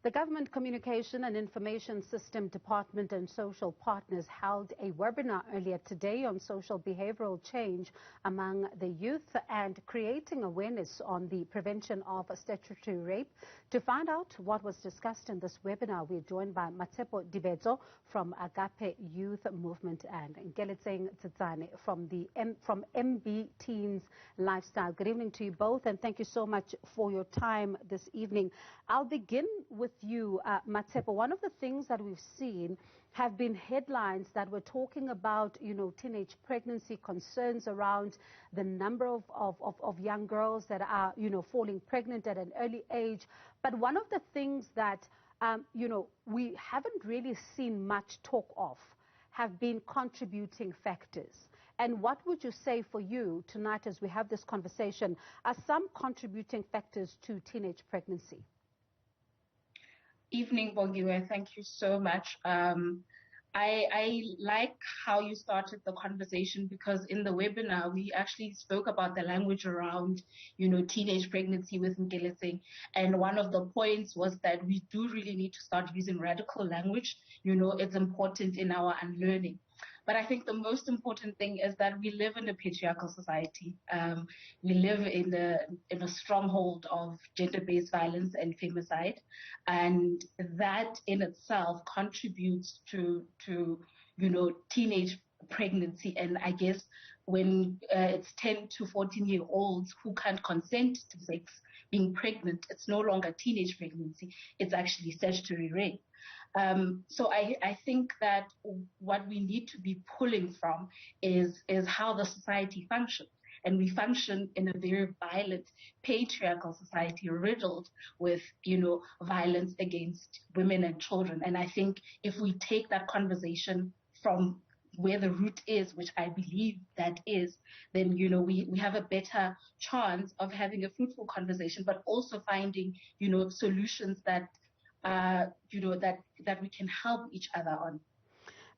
The Government Communication and Information System Department and social partners held a webinar earlier today on social behavioral change among the youth and creating awareness on the prevention of statutory rape. To find out what was discussed in this webinar, we're joined by Matshepo Dibetso from Agape Youth Movement and Nkeletseng Tsetsane from MB Teens Lifestyle. Good evening to you both, and thank you so much for your time this evening. I'll begin with you, Matshepo. One of the things that we've seen have been headlines that were talking about, teenage pregnancy, concerns around the number of young girls that are, falling pregnant at an early age. But one of the things that, we haven't really seen much talk of have been contributing factors. And what would you say for you tonight as we have this conversation are some contributing factors to teenage pregnancy? Evening, Bongiwe. Thank you so much. I like how you started the conversation, because in the webinar, we actually spoke about the language around, teenage pregnancy with Nkeletseng. And one of the points was that we do really need to start using radical language. It's important in our unlearning. But I think the most important thing is that we live in a patriarchal society. We live in a stronghold of gender-based violence and femicide, and that in itself contributes to teenage pregnancy. And I guess when it's 10 to 14-year-olds who can't consent to sex, being pregnant, it's no longer teenage pregnancy, it's actually statutory rape. So I think that what we need to be pulling from is how the society functions. And we function in a very violent, patriarchal society riddled with, violence against women and children. And I think if we take that conversation from where the root is, which I believe that is, then, we have a better chance of having a fruitful conversation, but also finding, solutions that, that we can help each other on.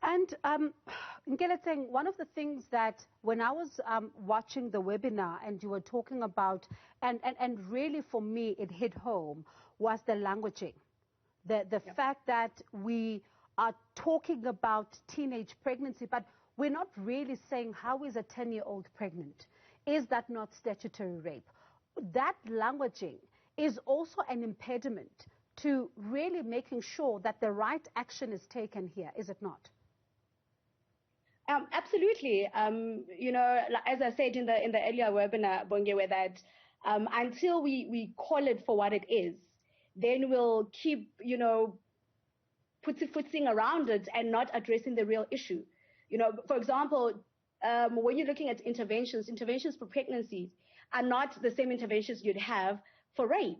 And Nkeletseng, one of the things that when I was watching the webinar and you were talking about, and really for me it hit home, was the languaging. The fact that we are talking about teenage pregnancy, but we're not really saying how is a 10-year-old pregnant? Is that not statutory rape? That languaging is also an impediment to really making sure that the right action is taken here, is it not? Absolutely. As I said in the earlier webinar, Bongiwe, that until we call it for what it is, then we'll keep, putting around it and not addressing the real issue. For example, when you're looking at interventions for pregnancies are not the same interventions you'd have for rape.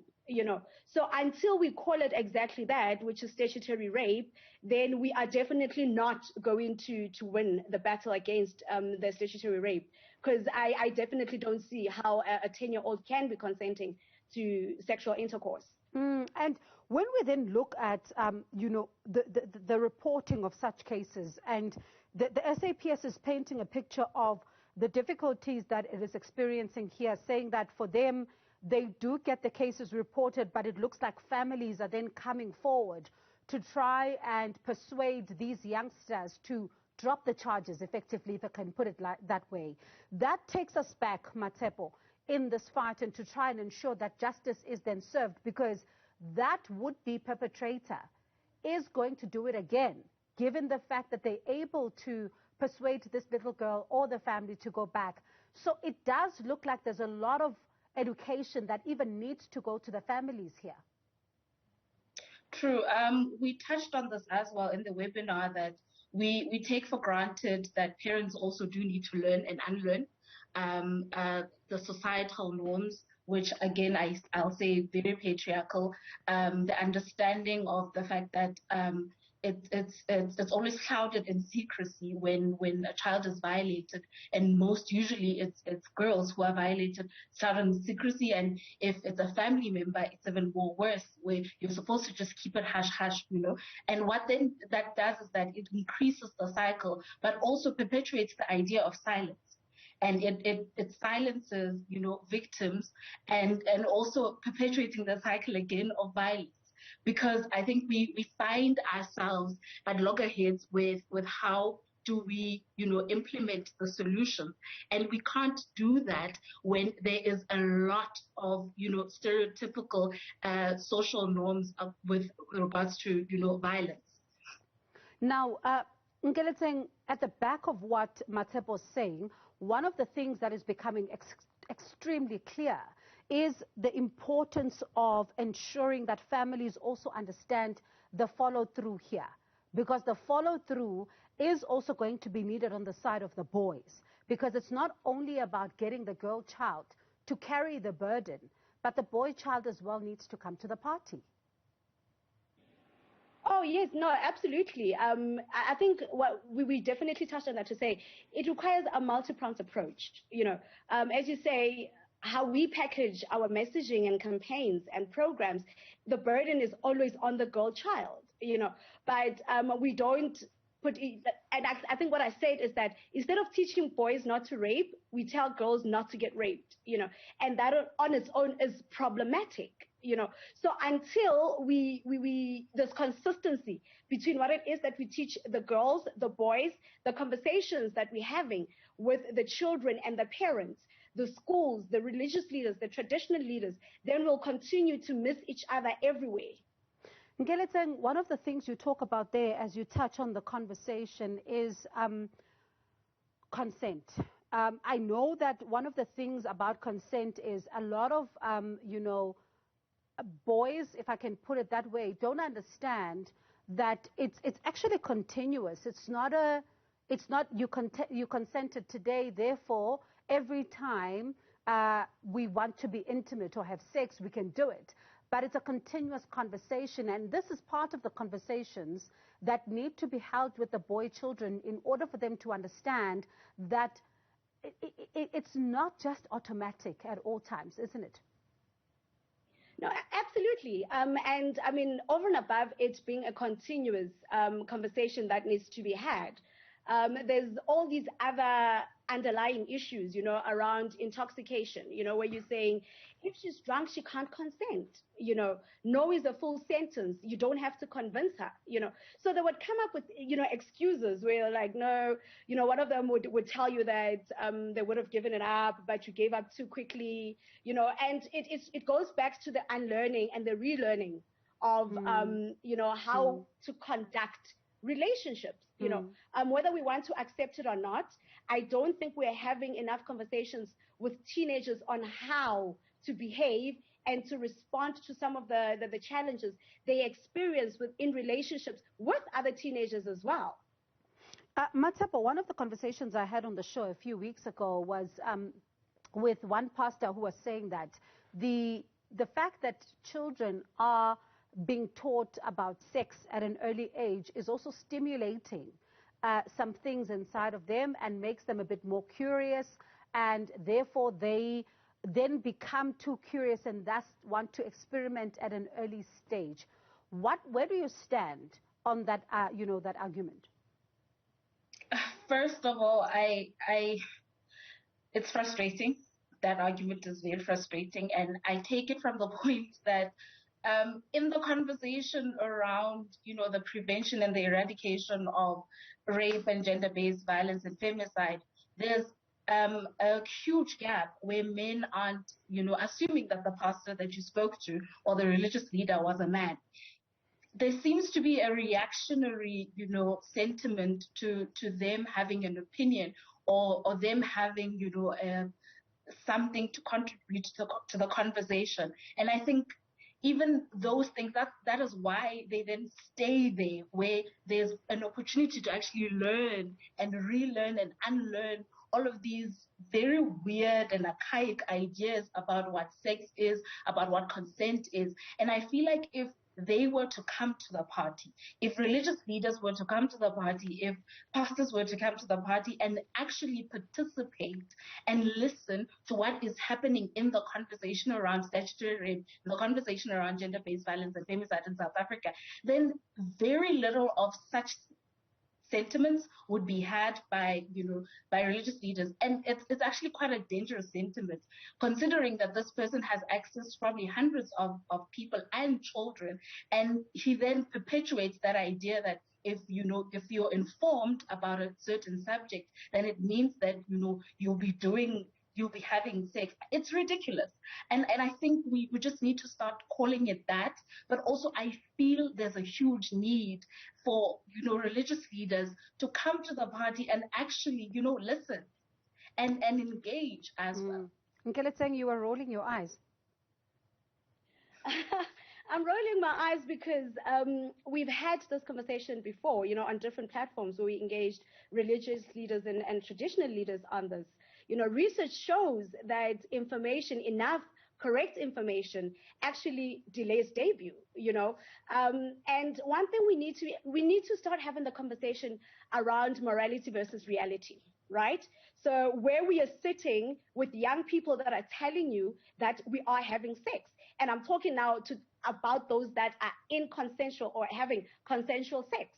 So until we call it exactly that, which is statutory rape, then we are definitely not going to win the battle against the statutory rape, because I definitely don't see how a 10-year-old can be consenting to sexual intercourse. And when we then look at, the reporting of such cases, and the SAPS is painting a picture of the difficulties that it is experiencing here, saying that for them, they do get the cases reported, but it looks like families are then coming forward to try and persuade these youngsters to drop the charges, effectively, if I can put it that way. That takes us back, Matshepo, in this fight, and to try and ensure that justice is then served, because that would-be perpetrator is going to do it again, given the fact that they're able to persuade this little girl or the family to go back. So it does look like there's a lot of education that even needs to go to the families here. True. We touched on this as well in the webinar, that we take for granted that parents also do need to learn and unlearn the societal norms, which again I'll say very patriarchal. The understanding of the fact that it's always clouded in secrecy when a child is violated, and most usually it's girls who are violated, clouded in secrecy, and if it's a family member, it's even more worse, where you're supposed to just keep it hush, And what then that does is that it increases the cycle, but also perpetuates the idea of silence. And it silences, victims, and also perpetuating the cycle again of violence. because I think we find ourselves at loggerheads with how do we, implement the solution. And we can't do that when there is a lot of, stereotypical social norms with regards to, violence. Now, Nkeletseng, at the back of what Matshepo is saying, one of the things that is becoming extremely clear is the importance of ensuring that families also understand the follow-through here. Because the follow-through is also going to be needed on the side of the boys. Because it's not only about getting the girl child to carry the burden, but the boy child as well needs to come to the party. Oh, yes, no, absolutely. I think what we definitely touched on that to say it requires a multi-pronged approach. As you say, how we package our messaging and campaigns and programs, the burden is always on the girl child, but we don't put it, and I think what I said is that instead of teaching boys not to rape, we tell girls not to get raped, and that on its own is problematic. So until there's consistency between what it is that we teach the girls, the boys, the conversations that we're having with the children and the parents, the schools, the religious leaders, the traditional leaders, then we'll continue to miss each other everywhere. Nkeletseng, one of the things you talk about there as you touch on the conversation is consent. I know that one of the things about consent is a lot of, boys, if I can put it that way, don't understand that it's actually continuous. It's not you consented today, therefore every time we want to be intimate or have sex, we can do it. But it's a continuous conversation, and this is part of the conversations that need to be held with the boy children in order for them to understand that it's not just automatic at all times, isn't it? No, absolutely. And I mean, over and above it being a continuous conversation that needs to be had, there's all these other underlying issues, around intoxication, where you're saying, if she's drunk, she can't consent. No is a full sentence. You don't have to convince her, So they would come up with, excuses where like, no, one of them would tell you that they would have given it up, but you gave up too quickly, and it goes back to the unlearning and the relearning of, how to conduct relationships, whether we want to accept it or not. I don't think we're having enough conversations with teenagers on how to behave and to respond to some of the challenges they experience within relationships with other teenagers as well. Matshepo, one of the conversations I had on the show a few weeks ago was with one pastor who was saying that the fact that children are being taught about sex at an early age is also stimulating some things inside of them and makes them a bit more curious, and therefore they then become too curious and thus want to experiment at an early stage. Where do you stand on that, that argument? First of all, it's frustrating. That argument is very frustrating, and I take it from the point that in the conversation around, the prevention and the eradication of rape and gender-based violence and femicide, there's a huge gap where men aren't, assuming that the pastor that you spoke to or the religious leader was a man. There seems to be a reactionary, sentiment to them having an opinion or them having, something to contribute to the conversation. And I think even those things, that is why they then stay there, where there's an opportunity to actually learn and relearn and unlearn all of these very weird and archaic ideas about what sex is, about what consent is. And I feel like if they were to come to the party, if religious leaders were to come to the party, if pastors were to come to the party and actually participate and listen to what is happening in the conversation around statutory rape, the conversation around gender-based violence and femicide in South Africa, then very little of such sentiments would be had by, by religious leaders. And it's actually quite a dangerous sentiment, considering that this person has access to probably hundreds of people and children. And he then perpetuates that idea that if you're informed about a certain subject, then it means that, you'll be having sex. It's ridiculous. And I think we just need to start calling it that. But also I feel there's a huge need for, religious leaders to come to the party and actually, listen and engage as well. Nkeletseng, you are rolling your eyes. I'm rolling my eyes because we've had this conversation before, on different platforms where we engaged religious leaders and traditional leaders on this. Research shows that correct information actually delays debut, and one thing we need to start having the conversation around morality versus reality, right? So where we are sitting with young people that are telling you that we are having sex, and I'm talking now about those that are inconsensual or having consensual sex,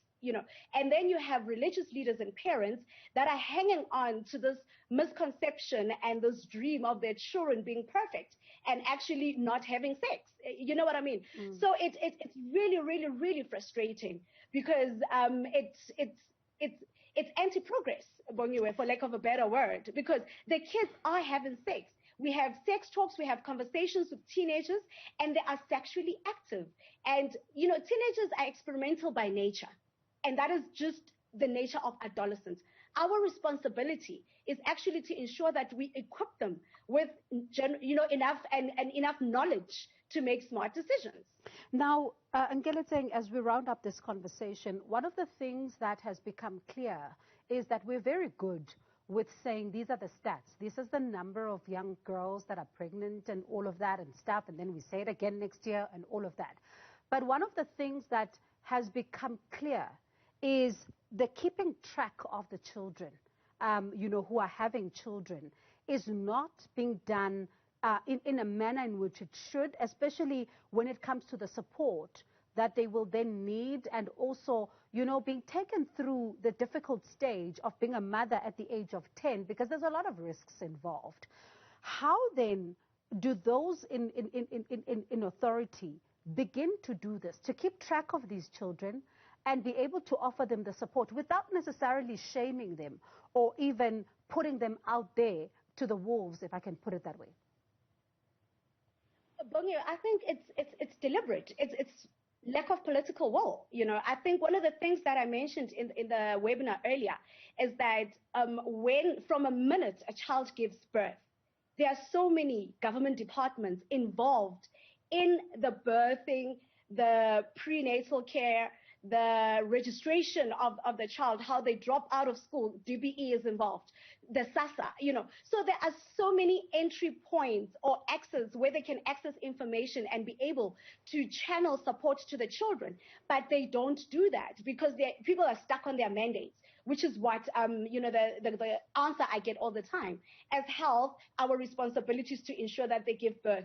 and then you have religious leaders and parents that are hanging on to this misconception and this dream of their children being perfect and actually not having sex. You know what I mean? So it's really, really, really frustrating because it's anti-progress, for lack of a better word, because the kids are having sex. We have sex talks, we have conversations with teenagers, and they are sexually active. And, teenagers are experimental by nature. And that is just the nature of adolescence. Our responsibility is actually to ensure that we equip them with, enough knowledge to make smart decisions. Now, Nkeletseng, as we round up this conversation, one of the things that has become clear is that we're very good with saying these are the stats. This is the number of young girls that are pregnant and all of that and stuff, and then we say it again next year and all of that. But one of the things that has become clear is the keeping track of the children, who are having children, is not being done in a manner in which it should, especially when it comes to the support that they will then need, and also, being taken through the difficult stage of being a mother at the age of 10, because there's a lot of risks involved. How then do those in authority begin to do this, to keep track of these children and be able to offer them the support without necessarily shaming them or even putting them out there to the wolves, if I can put it that way? Bongi, I think it's deliberate. It's lack of political will. I think one of the things that I mentioned in the webinar earlier is that when from a minute a child gives birth, there are so many government departments involved in the birthing, the prenatal care, the registration of the child, how they drop out of school. DBE is involved, the SASA, So there are so many entry points or access where they can access information and be able to channel support to the children. But they don't do that because people are stuck on their mandates, which is what, the answer I get all the time. As health, our responsibility is to ensure that they give birth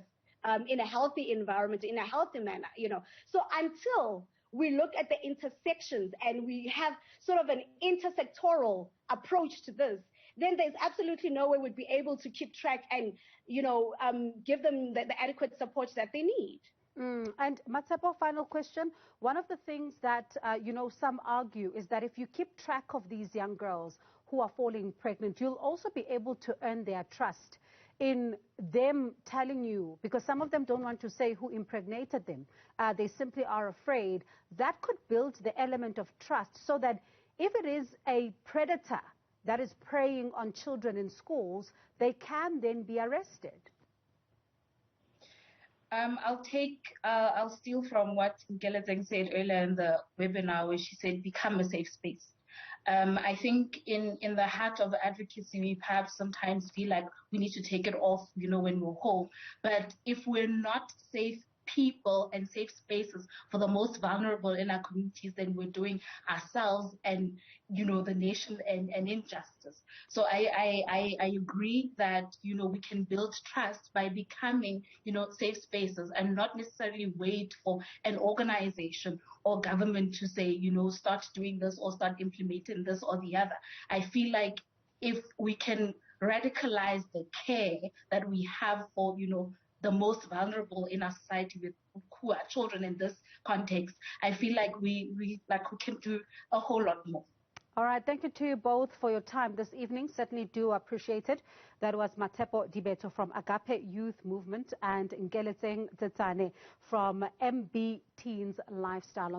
in a healthy environment, in a healthy manner, So until we look at the intersections and we have sort of an intersectoral approach to this, then there's absolutely no way we'd be able to keep track and, give them the adequate support that they need. And Matshepo, final question. One of the things that, some argue is that if you keep track of these young girls who are falling pregnant, you'll also be able to earn their trust in them telling you, because some of them don't want to say who impregnated them. They simply are afraid. That could build the element of trust so that if it is a predator that is preying on children in schools, they can then be arrested. I'll steal from what Nkeletseng said earlier in the webinar, where she said, become a safe space. I think in the heart of advocacy, we perhaps sometimes feel like we need to take it off, when we're home. But if we're not safe people and safe spaces for the most vulnerable in our communities, then we're doing ourselves and, the nation and injustice. So I agree that, we can build trust by becoming, safe spaces and not necessarily wait for an organization or government to say, start doing this or start implementing this or the other. I feel like if we can radicalize the care that we have for, the most vulnerable in our society, who are children in this context, I feel like we can do a whole lot more. All right, thank you to you both for your time this evening. Certainly do appreciate it. That was Matshepo Dibetso from Agape Youth Movement and Nkeletseng Tsetsane from MB Teens Lifestyle.